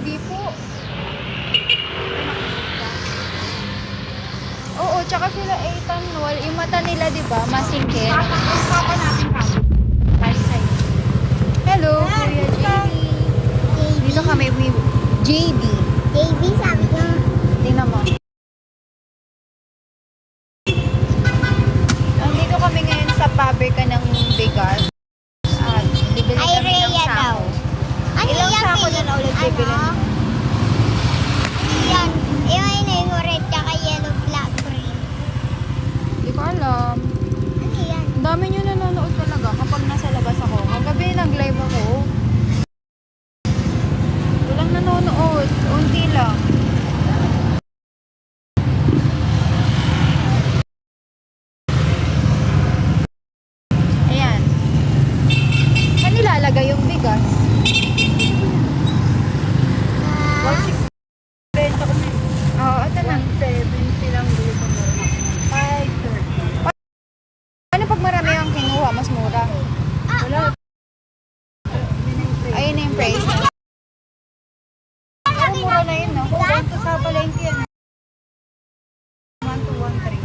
Hindi po. Oo, tsaka sila Ethan, yung mata nila, di ba, masingkit. Papa natin kami. Tayo sa'yo. Hello, Kuya JB. Dito kami, JB. JB, sabi ko. Tingnan mo. Nandito kami ngayon sa pabrika ng bigas. At bibili Ay, kami ng Rhea sako. daw. Ano Ilang yan, sako Philip? na ulit bibili? Ano? Yan. Yung red tsaka yellow, black, green. Hindi ko alam. Ano yan? Ang dami nyo nanonood talaga kapag nasa labas ako. Kagabi nag-live ako. Walang nanonood. Unti lang. Ayan. Saan nilalagay yung bigas? Oo, ito na. 170 lang dito mo. 530. Ano pag marami ang kinuha? Mas mura. Wala. Ayun na yung price. Pero mura na yun, no? Kung ganito sa palengke yan. 1 to 1.3.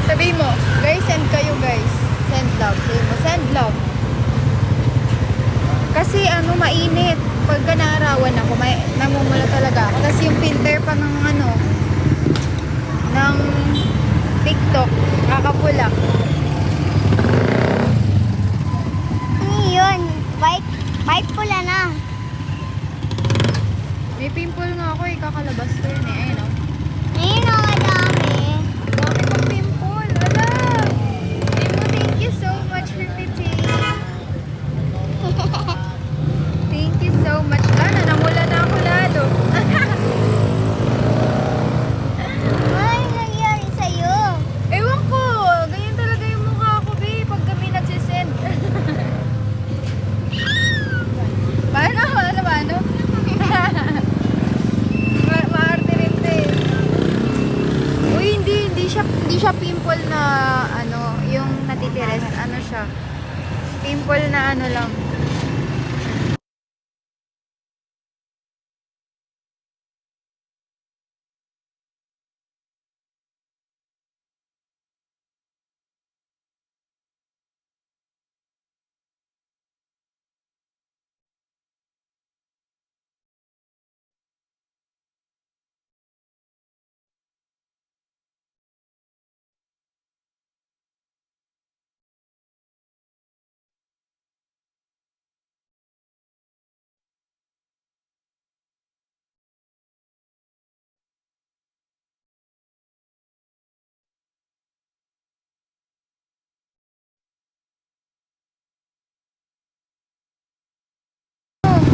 Sabihin mo, guys, send kayo, guys. Send love. Sabihin mo, send love. Kasi ano, mainit. Pagka naarawan ako, namumula talaga ako. Tapos yung filter pa ng ano, ng TikTok, kakapula. Ano yun? White pula na. May pimple nga ako eh, kakalabas ko yun eh. Ayun o. Ayun o, madami. Dami kong pimple. Ala! Thank you so much for pity. Thank you so much. Namula na ako lalo. Ano nangyari sa'yo? Ewan ko. Ganyan talaga yung mukha ko, babe. Pag kami nagsisend. Paano? Paano? Maarte rin to eh. Uy, hindi siya pimple na ano, yung natitires. Ano siya? Pimple na ano lang.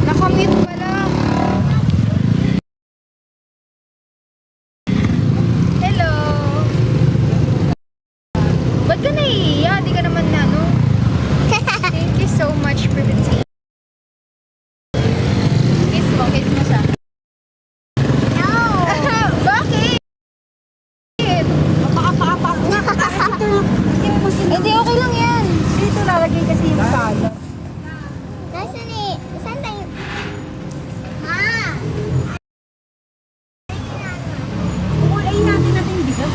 Nakamute pala. Hello. Ba't ka naiiya? Di ka naman na, no? Thank you so much for the tea. Kiss mo siya. No. Bakit? Mapakapapak na. Hindi, okay lang yan. Dito lalagay kasi yung salad. Nasaan eh? Saan tayo? Ma! Kulay natin bigas.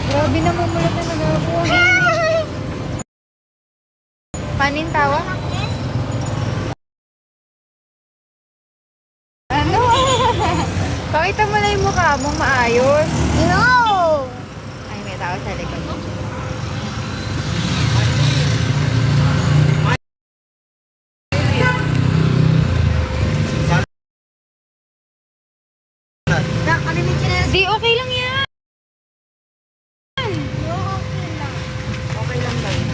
Grabe na mumulat na nag-ako. Panin tawa? Ano? Pakita mo na yung mukha mong maayos. No! Ay, may tao sa likod. Nakalimit siya na. Di, okay lang yan. Okay lang. Okay lang ba yun?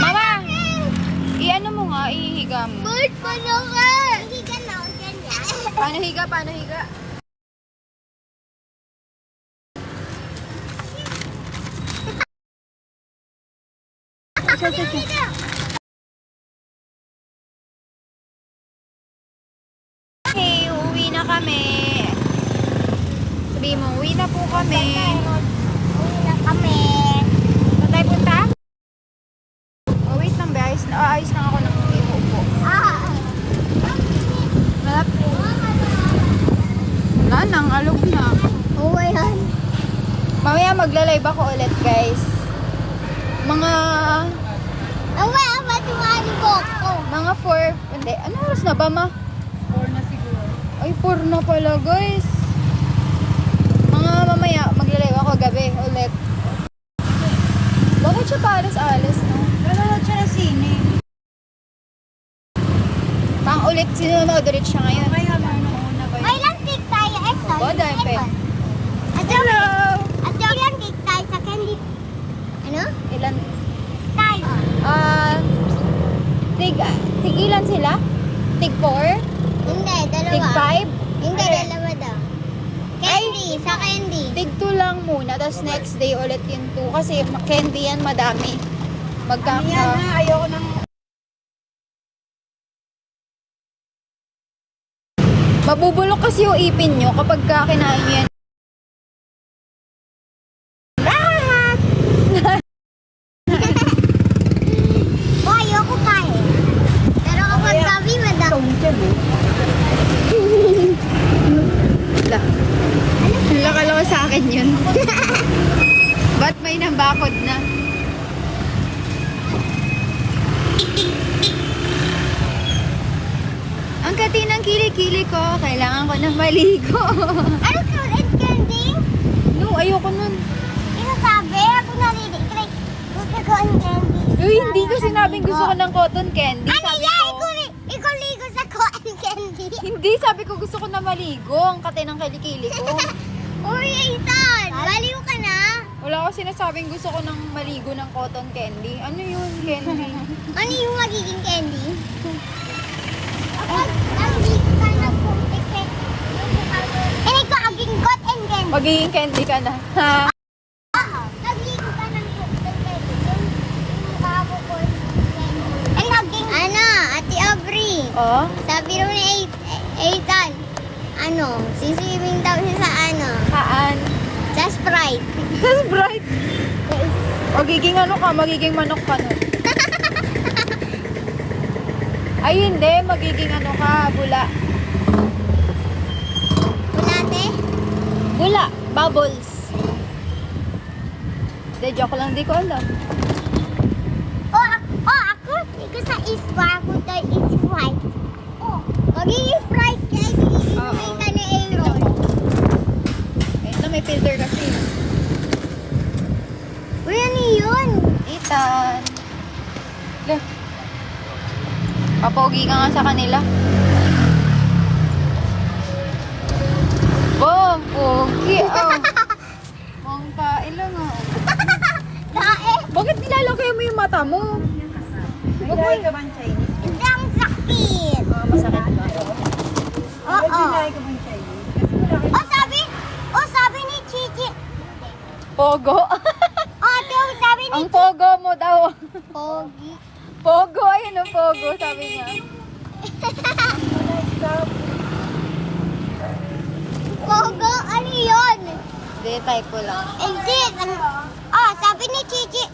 Mama, i-ano mo nga, ihiga mo. Bird pa na ka! Higa na ako dyan yan. Paano higa? Paano higa? Higa! kami. Sabi mo, uwi na po kami. Uwi na kami. Saan tayo punta? Oh, wait lang, be. Ayos lang ako ng ipo po. Malap po. Wala nang, alog na. Oo, yan. Mamaya magla-live ako ulit, guys. Mga Awa, tumali ko. Mga 4, hindi, ano oras na ba, ma? 4 na siguro. Ay, 4 na pala, guys. Mga mamaya, magla-live ako gabi ulit. Bakit siya paalis-alis, no? Nanonood siya ng sine. Pang ulit, sinunood ulit siya ngayon. Kaya manonood ba May lang cake tayo. Eto. Oo, dahil pa yun. Hello. At yung lang cake tayo sa candy. Ano? Ilan? Tayo. Tig ilan sila? Tig 4? Hindi, dalawa. Tig 5? Hindi, dalawa daw. Candy, sa candy. Tig 2 lang muna, tapos next day ulit yung 2. Kasi candy yan, madami. Yan na, ayoko nang... Mabubulok kasi yung ipin nyo kapag kinain nyo yan. O, ayoko kain. Pero kapag gabi, madami. Tone siya, no? Laka-laka sa akin yun. Ba't may nambakod na? Ang kati ng kilikili ko, kailangan ko na maligo. Ano ka ulit, candy? No, ayoko nun. Sinasabi, ako narinig. Gusto ko ang candy. Uy, hindi ko sinabing gusto ko ng cotton candy. Ano Sabi yan? ko, Ikaw ligo sa cotton candy. hindi, sabi ko gusto ko na maligo. Ang kati ng kilikili ko. Uy, Ethan! Baliw ka na. Wala ko sinasabing gusto ko ng maligo ng cotton candy. Ano yun, candy? Ano yung magiging candy? Kapag nagligo ka na putik eh. Hindi ko aging cotton candy. Magiging candy ka na. Ha? Nagligo ka ng cotton candy. Yung babo ko candy. Ay, naging... Ano, Ate Aubrey. Oh? Sabi rin ni Ethan, sisibing daw siya sa Haan? sa Sprite. That's bright. Magiging ano ka, magiging manok ka nun. Ay hindi, magiging ano ka, bula. Bulate? Bula, bubbles. De, joke lang, di ko alam. Ako, hindi ko sa iswa, ako daw Sprite. Magiging Sprite kaya Oo. ka na Aaron. Ayun na, may filter kasi. Uy, ano yun? Ethan. Le. Papogi ka nga sa kanila. Bong, pogi. Oh. Bong kain lang ah. Dae, Bakit nilalaki mo yung mata mo? May lahi ka bang Chinese? hindi ang sakit. Masakit ba? Oo. May lahi ka bang Chinese? Kasi malaki. Sabi ni Chichi. Pogo. Sabi ni Ang pogo mo daw. Pogi. Pogo, ayun ang pogo, sabi niya. Pogo, ano yun? Hindi, type ko lang. Hindi. Sabi ni Chichi.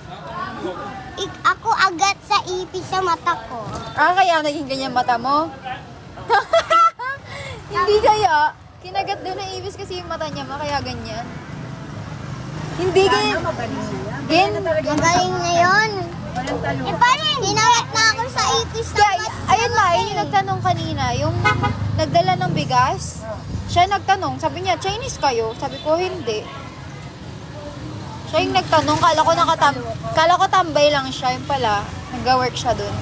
Ako agat sa ipis sa mata ko. Ah, kaya naging ganyan mata mo? Hindi kaya. Kinagat doon ng ibis kasi yung mata niya, kaya ganyan. Hindi ganyan. Magaling na yan. Gen, Magaling na yun. Walang talo. Paano yun? Hinagat na ako sa ipis sa kaya, ayun na, ayun yung nagtanong kanina, yung nagdala ng bigas. Siya nagtanong, sabi niya, Chinese kayo? Sabi ko, hindi. Siya yung nagtanong, kala ko tambay lang siya, yung pala, nag-work siya dun.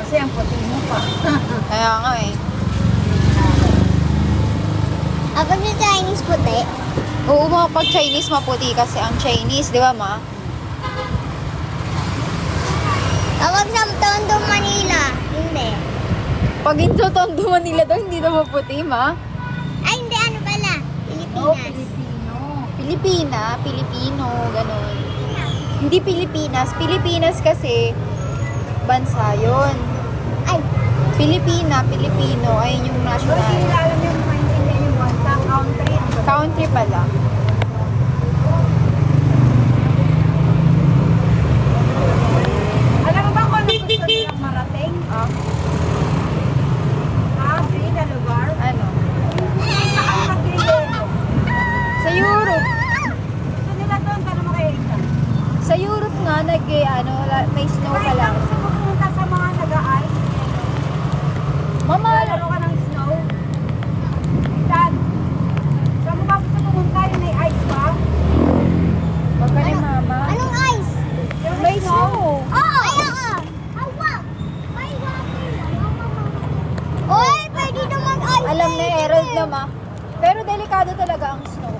Kasi ang puti mo pa. Kaya nga eh. Ako sa Chinese puti. Oo, mga pag Chinese maputi kasi ang Chinese, di ba ma? Kapag sa Tondo, Manila, hindi. Pag into Tondo Manila daw, hindi na maputi ma. Ay, hindi. Ano pala? Pilipinas. Pilipino, ganun. Hindi Pilipinas. Pilipinas kasi, bansa yun. Ay, Pilipina, Pilipino, ayun yung Pero national. hindi alam yung maintindihan yung bansa, country. Country pala. Alam mo ba kung ano gusto nilang marating? Ah, Bri, na lugar? ano? Saan mag-green? Sa Europe. Gusto nila doon, paano mo kayo isa? Sa Europe nga, may snow pa lang. Gusto mo pumunta sa mga nag-a-ice? Mama, Lalo ka ng snow? Dad, saan mo ba gusto pumunta? Yung may ice ba? wag ka ni mama. Anong ice? Yung May snow. Oo! Ay, oo! Hawak! May water na. Oy, pwede naman ice. Alam na Harold na ma. Pero delikado talaga ang snow.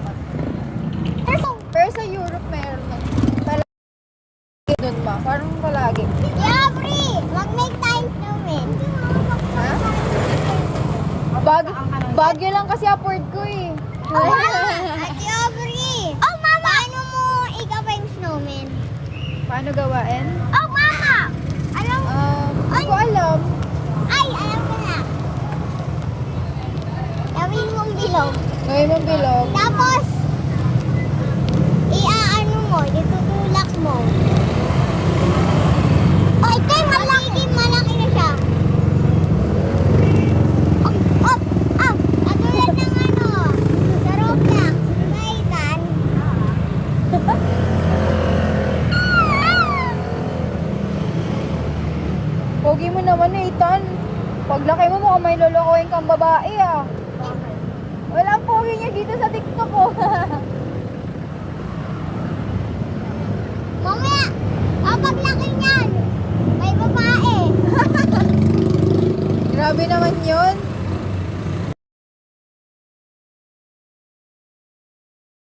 Pero sa Europe meron na. Palagi doon ma. Parang palagi. Yeah, Bri! Mag-make tayo snowman. Ha? Bagyo lang kasi afford ko eh. Ate Aubrey! Oh, Mama! Paano mo igawa yung snowman? Paano gawain? Oh, Mama! Alam mo? Hindi ko alam. Ay, alam ko na. Gawin mong bilog. Gawin mong bilog. Tapos, iaano mo, itutulak mo. Oh, ito yung malaki. Malaki na siya. Katulad ng ano, sa Roblox. Maitan. Pogi mo naman eh, Ethan. Paglaki mo mukhang may lolokohin kang babae ah. Walang pogi niya dito sa TikTok ko. Mamaya, kapag laki niyan, may babae. Grabe naman yun.